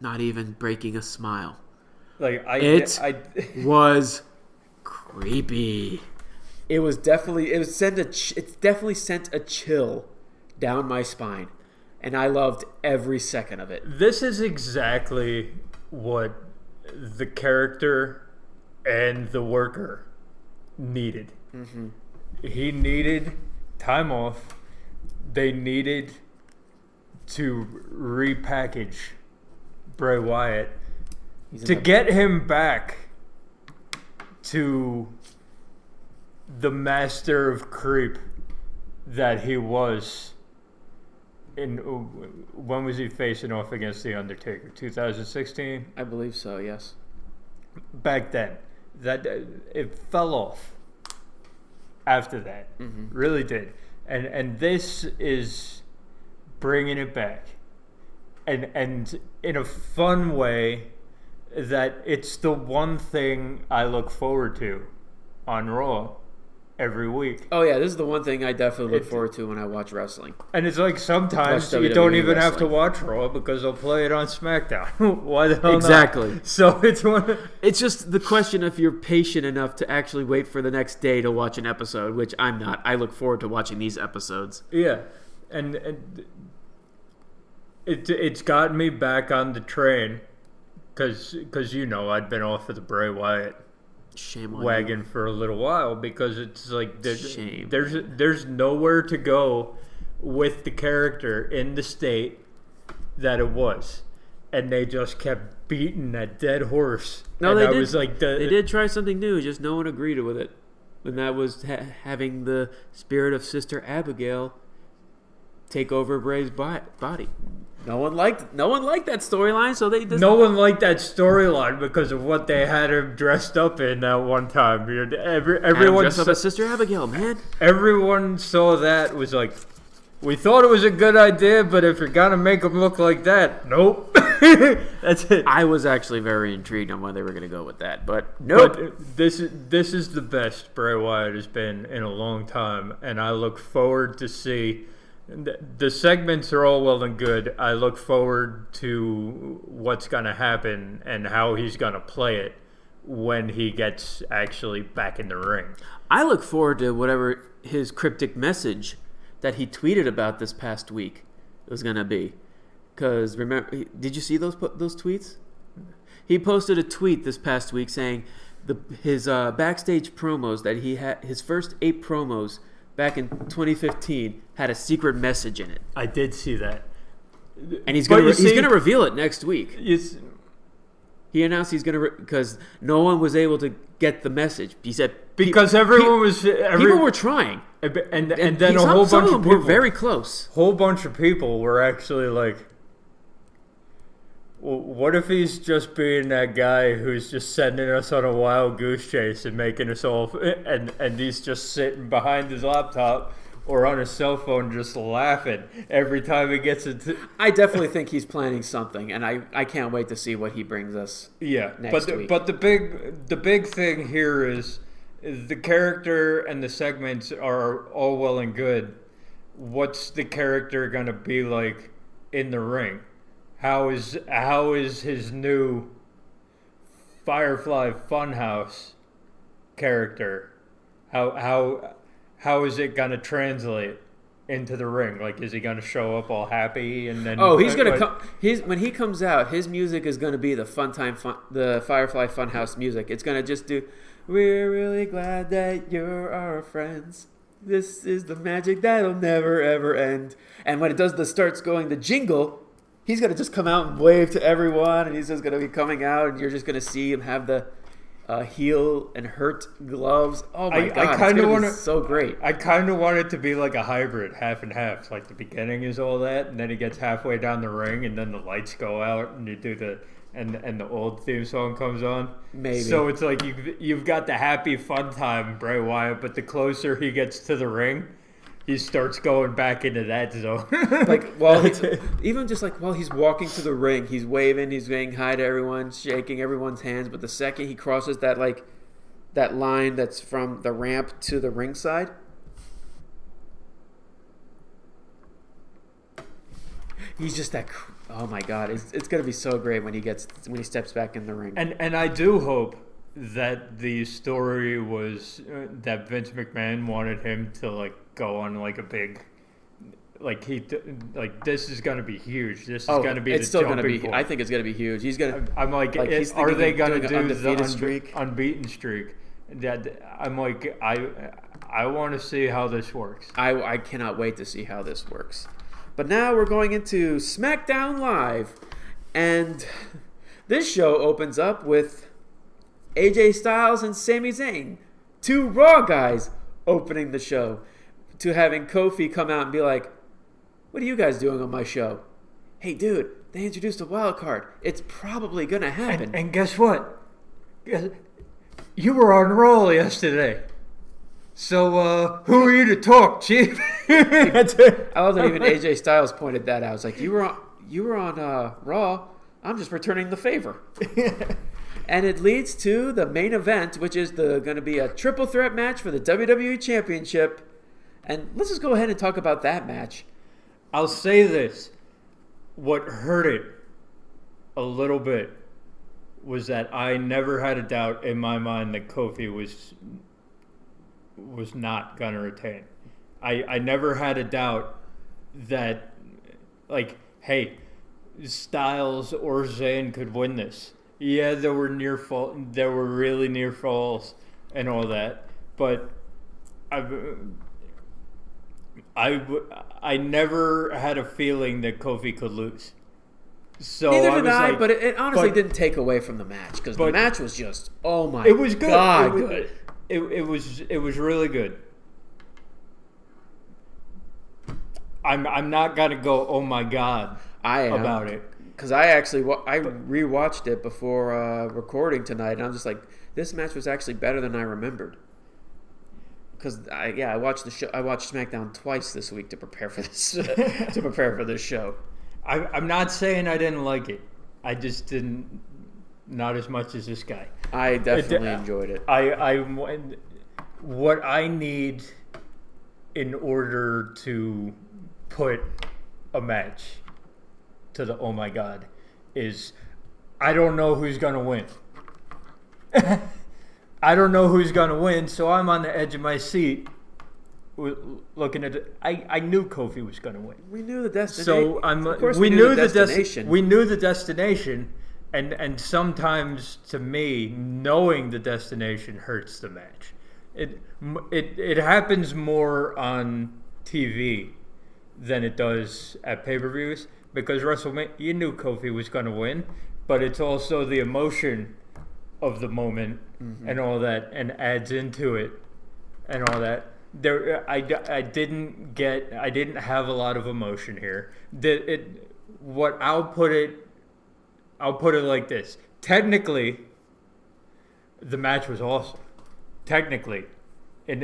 not even breaking a smile. Like It was creepy. It definitely sent a chill down my spine. And I loved every second of it. This is exactly what the character and the worker needed. Mm-hmm. He needed time off. They needed to repackage Bray Wyatt to get him back to the master of creep that he was. When was he facing off against The Undertaker? 2016? I believe so, yes. Back then. That it fell off after that. Really did. And this is bringing it back. And in a fun way that it's the one thing I look forward to on Raw every week. Oh yeah, this is the one thing I definitely look forward to when I watch wrestling. And it's like sometimes you don't even have to watch Raw because they'll play it on SmackDown. Why the hell exactly. Not? So it's just the question if you're patient enough to actually wait for the next day to watch an episode, which I'm not. I look forward to watching these episodes. Yeah, and it's gotten me back on the train because I'd been off of the Bray Wyatt wagon for a little while because it's like there's nowhere to go with the character in the state that it was, and they just kept beating that dead horse. No, they did. They did try something new, just no one agreed with it, and that was having the spirit of Sister Abigail take over Bray's body. No one liked that storyline, so they... No one liked that storyline because of what they had him dressed up in that one time. Everyone dressed up as Sister Abigail, man. Everyone saw that was like, We thought it was a good idea, but if you're gonna make him look like that, nope. That's it. I was actually very intrigued on where they were going to go with that, but nope. But this is the best Bray Wyatt has been in a long time, and I look forward to see. The segments are all well and good. I look forward to what's going to happen and how he's going to play it when he gets actually back in the ring. I look forward to whatever his cryptic message that he tweeted about this past week was going to be. Because remember, did you see those tweets? He posted a tweet this past week saying his backstage promos that he had, his first 8 promos back in 2015 had a secret message in it. I did see that, and he's gonna reveal it next week. He announced he's gonna because no one was able to get the message. He said because people were trying, and then a whole bunch of people were very close. Whole bunch of people were actually like, well, what if he's just being that guy who's just sending us on a wild goose chase and making us all, and he's just sitting behind his laptop or on his cell phone just laughing every time he gets it. I definitely think he's planning something, and I can't wait to see what he brings us. Yeah, next week. But the big thing here is the character and the segments are all well and good. What's the character gonna be like in the ring? How is his new Firefly Funhouse character? How is it gonna translate into the ring? Like, is he gonna show up all happy and then? Oh, he's gonna come. When he comes out, his music is gonna be the the Firefly Funhouse music. It's gonna just do. We're really glad that you're our friends. This is the magic that'll never ever end. And when it starts going the jingle. He's going to just come out and wave to everyone, and he's just going to be coming out, and you're just going to see him have the heel and hurt gloves. Oh, my God. It's going to be so great. I kind of want it to be like a hybrid, half and half. Like the beginning is all that, and then he gets halfway down the ring, and then the lights go out, and you do and the old theme song comes on. Maybe. So it's like you've got the happy, fun time, Bray Wyatt, but the closer he gets to the ring, he starts going back into that zone. Like even just like while he's walking to the ring, he's waving, he's saying hi to everyone, shaking everyone's hands. But the second he crosses that line that's from the ramp to the ringside, he's just that. Oh my God, it's gonna be so great when he steps back in the ring. And I do hope that the story was that Vince McMahon wanted him to like go on like a big, like this is gonna be huge. This is gonna be. It's still gonna be. I think it's gonna be huge. He's gonna. I'm like are they gonna do the unbeaten streak? That I'm like I want to see how this works. I cannot wait to see how this works. But now we're going into SmackDown Live, and this show opens up with AJ Styles and Sami Zayn, 2 Raw guys, opening the show, to having Kofi come out and be like, what are you guys doing on my show? Hey, dude, they introduced a wild card. It's probably going to happen. And guess what? You were on Raw yesterday. So, who are you to talk, Chief? I love that even AJ Styles pointed that out. It's like, you were on Raw. I'm just returning the favor. And it leads to the main event, which is going to be a triple threat match for the WWE Championship. And let's just go ahead and talk about that match. I'll say this. What hurt it a little bit was that I never had a doubt in my mind that Kofi was not going to retain. I never had a doubt that, like, hey, Styles or Zayn could win this. Yeah, there were really near falls and all that, but I never had a feeling that Kofi could lose. So neither did I, but it honestly didn't take away from the match, because the match was just, oh my God. It was good. God, good. It was really good. I'm not gonna go, oh my God, about it. Because I rewatched it before recording tonight, and I'm just like, this match was actually better than I remembered. because I watched the show. I watched SmackDown twice this week to prepare for this to prepare for this show. I'm not saying I didn't like it. I just didn't, not as much as this guy. I definitely enjoyed it. What I need in order to put a match to the oh my god is I don't know who's gonna win. I don't know who's gonna win, so I'm on the edge of my seat looking at it. I knew Kofi was gonna win. We knew the destination. So we knew the destination. We knew the destination, and sometimes to me, knowing the destination hurts the match. It happens more on TV than it does at pay-per-views because WrestleMania, you knew Kofi was going to win, but it's also the emotion of the moment and all that, and adds into it and all that. I didn't have a lot of emotion here. I'll put it like this. Technically, the match was awesome. Technically, but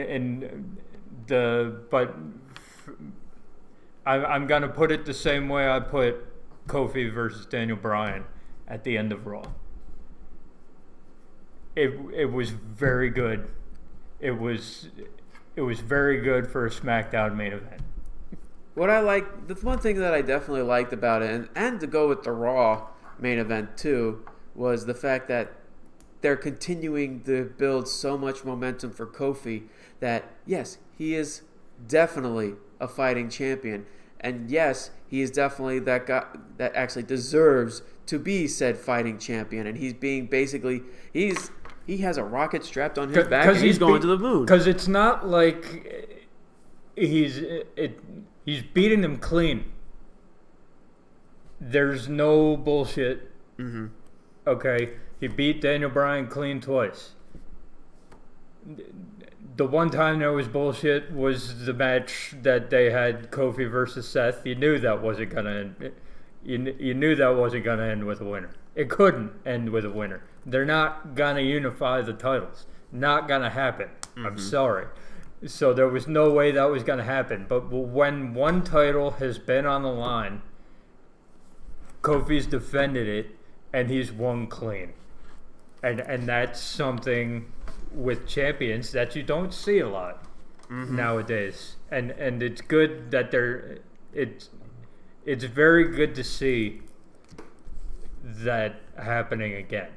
I'm gonna put it the same way I put Kofi versus Daniel Bryan at the end of Raw. It was very good. It was very good for a SmackDown main event. What I like, the one thing that I definitely liked about it, and to go with the Raw main event too, was the fact that they're continuing to build so much momentum for Kofi that, yes, he is definitely a fighting champion. And yes, he is definitely that guy that actually deserves to be said fighting champion. And he's being basically, he has a rocket strapped on his back and he's going to the moon. Because it's not like he's beating them clean. There's no bullshit. Mm-hmm. Okay. He beat Daniel Bryan clean twice. The one time there was bullshit was the match that they had Kofi versus Seth. You knew that wasn't gonna end. You knew that wasn't gonna end with a winner. It couldn't end with a winner. They're not gonna unify the titles. Not gonna happen. Mm-hmm. I'm sorry. So there was no way that was gonna happen. But when one title has been on the line, Kofi's defended it and he's won clean. And that's something with champions that you don't see a lot nowadays. And it's good that it's very good to see that happening again.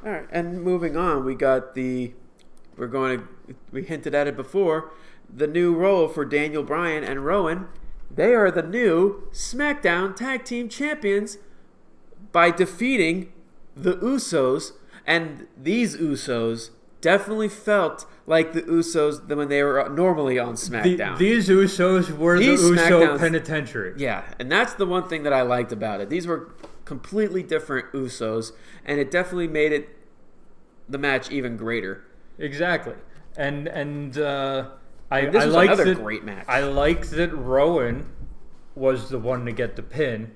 All right, and moving on, we hinted at it before, the new role for Daniel Bryan and Rowan. They are the new SmackDown Tag Team Champions by defeating the Usos, and these Usos definitely felt like the Usos when they were normally on SmackDown. These Usos were the Uso Penitentiary. Yeah, and that's the one thing that I liked about it. These were completely different Usos, and it definitely made the match even greater. Exactly, and this was another great match. I like that Rowan was the one to get the pin.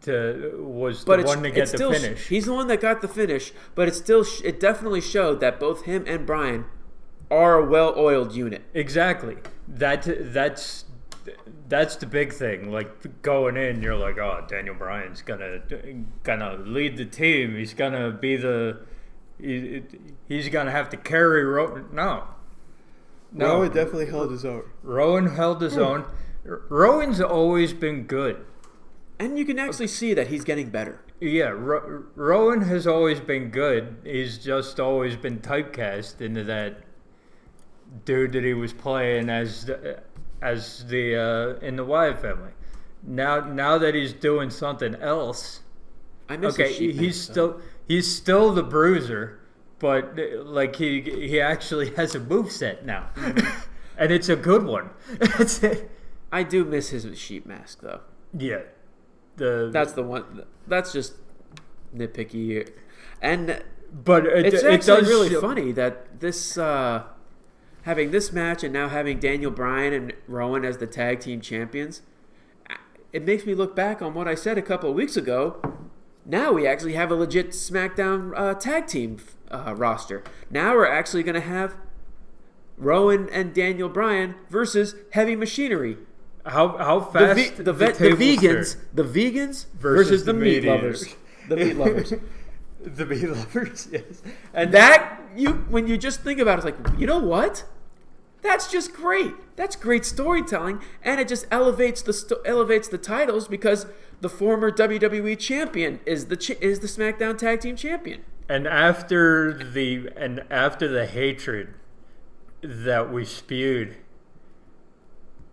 Finish. He's the one that got the finish, but it definitely showed that both him and Bryan are a well-oiled unit. Exactly. That's the big thing. Like going in, you're like, oh, Daniel Bryan's gonna lead the team. He's gonna be he's gonna have to carry Rowan. No. Rowan definitely held his own. Rowan held his own. Rowan's always been good. And you can actually see that he's getting better. Yeah, Rowan has always been good. He's just always been typecast into that dude that he was playing as the in the Wyatt family. Now that he's doing something else, I miss his sheep he's still the Bruiser, but like he actually has a moveset now, and it's a good one. I do miss his sheep mask though. Yeah. That's the one. That's just nitpicky, but it's actually really funny that this having this match and now having Daniel Bryan and Rowan as the tag team champions. It makes me look back on what I said a couple of weeks ago. Now we actually have a legit SmackDown tag team roster. Now we're actually going to have Rowan and Daniel Bryan versus Heavy Machinery. How fast the vegans versus the meat lovers. The meat lovers. The meat lovers, yes. And when you just think about it, it's like, you know what? That's just great. That's great storytelling, and it just elevates the titles because the former WWE champion is the SmackDown Tag Team Champion. And after the hatred that we spewed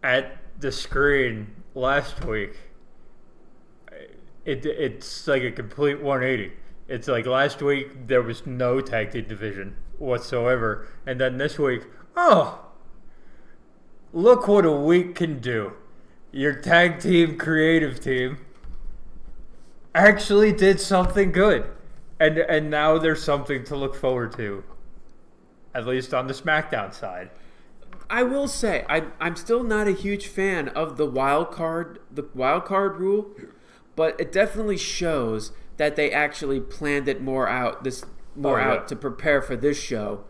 at the screen last week, it's like a complete 180. It's like last week there was no tag team division whatsoever, and then this week, look what a week can do. Your tag team creative team actually did something good, and now there's something to look forward to, at least on the SmackDown side. I will say I'm still not a huge fan of the wild card rule, but it definitely shows that they actually planned it more out to prepare for this show,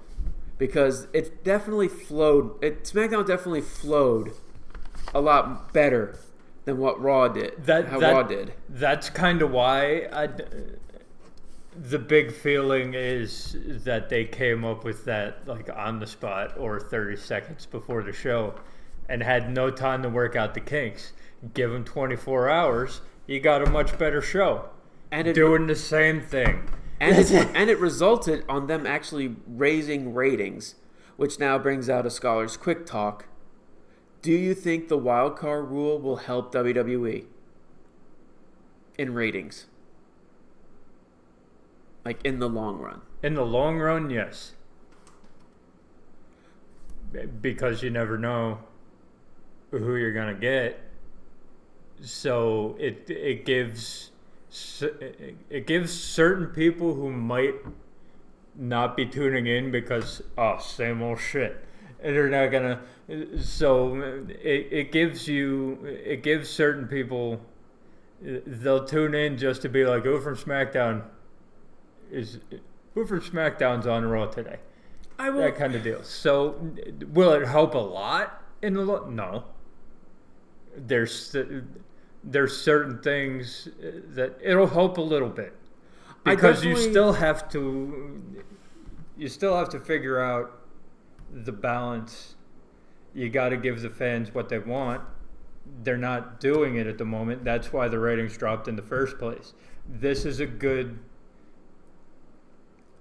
because it definitely flowed. SmackDown definitely flowed a lot better than what Raw did. Raw did. That's kind of why the big feeling is that they came up with that like on the spot or 30 seconds before the show and had no time to work out the kinks. Give them 24 hours, you got a much better show. And doing the same thing. And it resulted on them actually raising ratings, which now brings out a Scholar's Quick Talk. Do you think the wild card rule will help WWE in ratings? Like in the long run? In the long run, yes. Because you never know who you're going to get. So it gives certain people who might not be tuning in because same old shit, and they're not gonna. So it gives certain people, they'll tune in just to be like, who from SmackDown's on Raw today? That kind of deal. So will it help a lot in the no. There's certain things that it'll help a little bit, because you still have to figure out the balance. You got to give the fans what they want. They're not doing it at the moment. That's why the ratings dropped in the first place. This is a good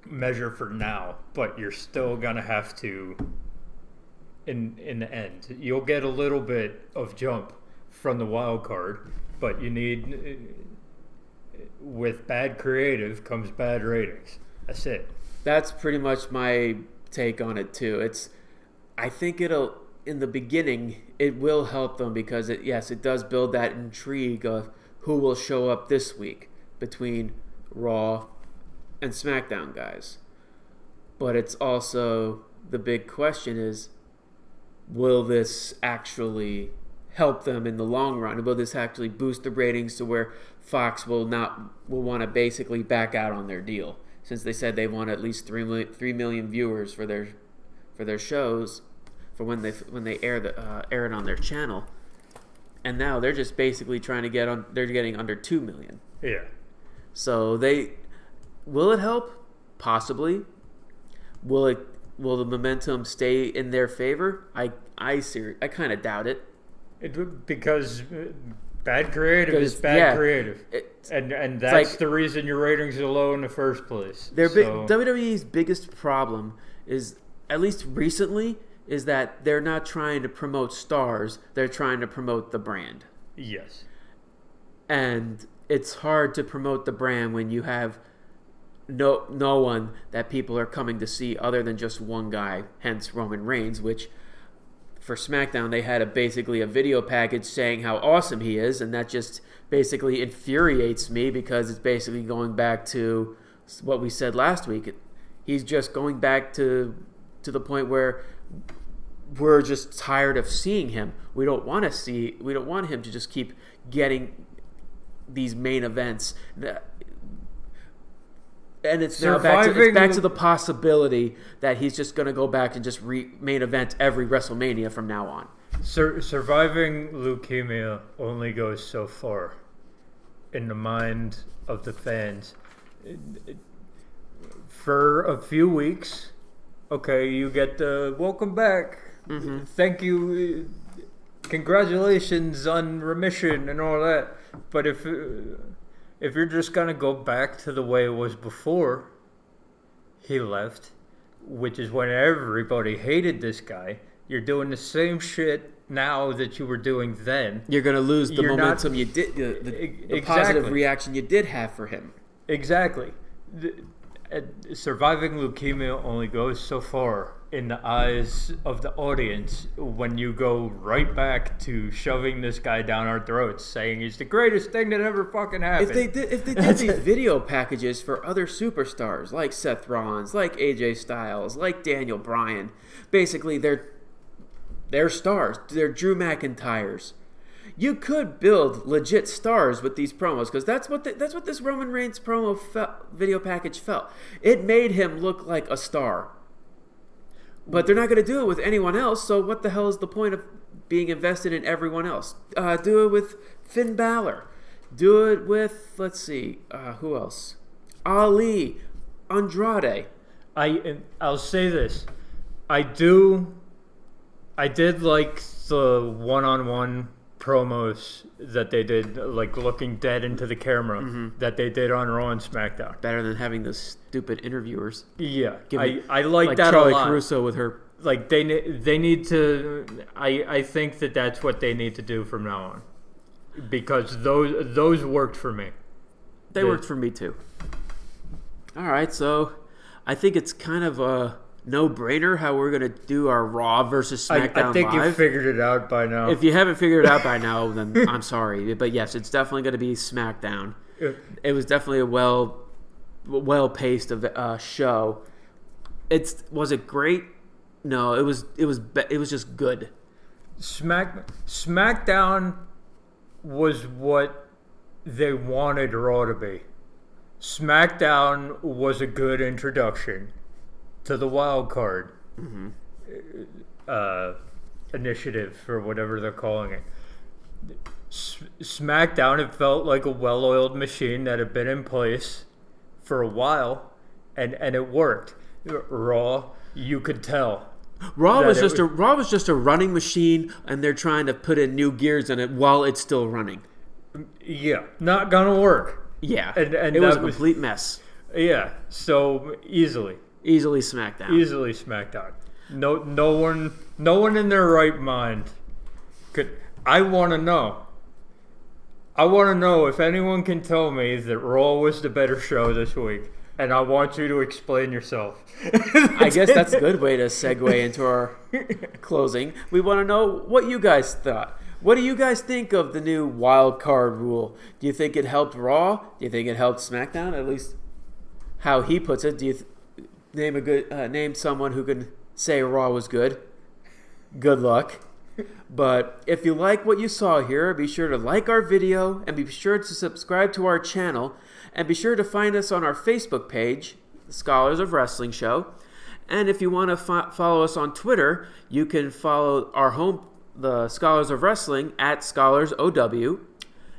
measure for now, but you're still gonna have to. In the end, you'll get a little bit of jump from the wild card, but you need, with bad creative comes bad ratings. That's it. That's pretty much my take on it too. I think in the beginning it will help them because it does build that intrigue of who will show up this week between Raw and SmackDown guys. But it's also, the big question is, will this actually help them in the long run? Will this actually boost the ratings to where Fox will want to basically back out on their deal, since they said they want at least 3 million viewers for their shows for when they air it on their channel, and now they're just basically trying to they're getting under 2 million. Yeah. So will it help? Possibly. Will the momentum stay in their favor? I kind of doubt it. Because bad creative is bad creative, and that's the reason your ratings are low in the first place. WWE's biggest problem is, at least recently, is that they're not trying to promote stars; they're trying to promote the brand. Yes, and it's hard to promote the brand when you have no one that people are coming to see other than just one guy. Hence Roman Reigns, which, for SmackDown, they had basically a video package saying how awesome he is, and that just basically infuriates me because it's basically going back to what we said last week. He's just going back to the point where we're just tired of seeing him. We don't want him to just keep getting these main events. And it's now back to the possibility that he's just going to go back and just main event every WrestleMania from now on. Surviving leukemia only goes so far in the mind of the fans. For a few weeks, okay, you get the welcome back. Mm-hmm. Thank you. Congratulations on remission and all that. But if you're just going to go back to the way it was before he left, which is when everybody hated this guy, you're doing the same shit now that you were doing then. You're going to lose the momentum you did, the positive reaction you did have for him. Exactly. Surviving leukemia only goes so far in the eyes of the audience when you go right back to shoving this guy down our throats, saying he's the greatest thing that ever fucking happened. If they did these video packages for other superstars like Seth Rollins, like AJ Styles, like Daniel Bryan, basically they're stars. They're Drew McIntyres. You could build legit stars with these promos because that's what this Roman Reigns promo video package felt. It made him look like a star. But they're not going to do it with anyone else, so what the hell is the point of being invested in everyone else? Do it with Finn Balor. Do it with, let's see, who else? Ali, Andrade. I'll say this. I did like the one-on-one promos that they did, like looking dead into the camera, that they did on Raw and Smackdown. Better than having the stupid interviewers. Yeah, I like that Charlie a lot. Caruso with her. Like they need to. I think that's what they need to do from now on, because those worked for me. They worked for me too. All right, so I think it's kind of a no-brainer how we're going to do our Raw versus SmackDown I think live. you figured it out by now. If you haven't figured it out by now, then I'm sorry. But yes, it's definitely going to be SmackDown. It was definitely a well-paced show. Was it great? No, it was just good. SmackDown was what they wanted Raw to be. SmackDown was a good introduction to the wild card initiative, or whatever they're calling it. SmackDown, it felt like a well-oiled machine that had been in place for a while, and it worked. Raw, you could tell. Raw was just a running machine, and they're trying to put in new gears in it while it's still running. Yeah, not gonna work. Yeah, and it was a complete mess. Yeah, so easily SmackDown. No one in their right mind could. I want to know if anyone can tell me that Raw was the better show this week, and I want you to explain yourself. I guess that's a good way to segue into our closing. We want to know what you guys thought. What do you guys think of the new wild card rule? Do you think it helped Raw? Do you think it helped SmackDown? At least how he puts it. Do you name someone who can say Raw was good? Good luck. But if you like what you saw here, be sure to like our video and be sure to subscribe to our channel, and be sure to find us on our Facebook page, Scholars of Wrestling Show. And if you want to follow us on Twitter, you can follow the Scholars of Wrestling at ScholarsOW.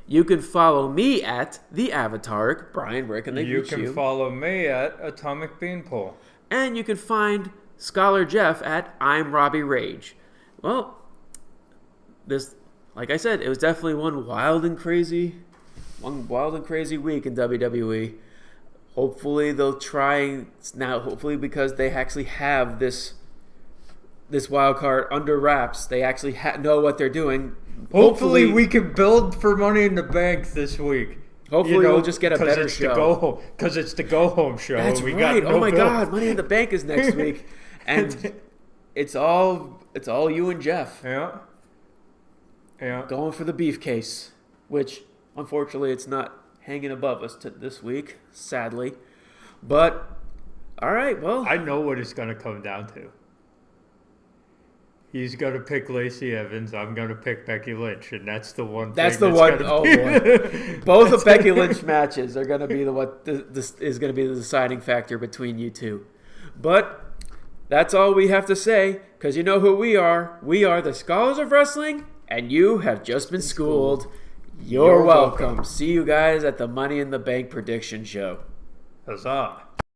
You can follow me at The Avatar, Brian, where can they reach you? You can follow me at Atomic Beanpole. And you can find Scholar Jeff at I'm Robbie Rage. Well, like I said, it was definitely one wild and crazy week in WWE. Hopefully they'll try now. Hopefully, because they actually have this wild card under wraps, they actually know what they're doing. Hopefully we can build for Money in the Bank this week. Hopefully we'll just get a better show. Because it's the go-home show. That's right. Oh my God, Money in the Bank is next week, and it's all you and Jeff. Yeah. Going for the beef case, which unfortunately it's not hanging above us this week, sadly. But all right, well, I know what it's going to come down to. He's gonna pick Lacey Evans. I'm gonna pick Becky Lynch, and that's the one. That's the one. Oh boy! Both of Becky Lynch matches are gonna be this is gonna be the deciding factor between you two. But that's all we have to say, because you know who we are. We are the Scholars of Wrestling, and you have just been schooled. You're welcome. See you guys at the Money in the Bank prediction show. Huzzah!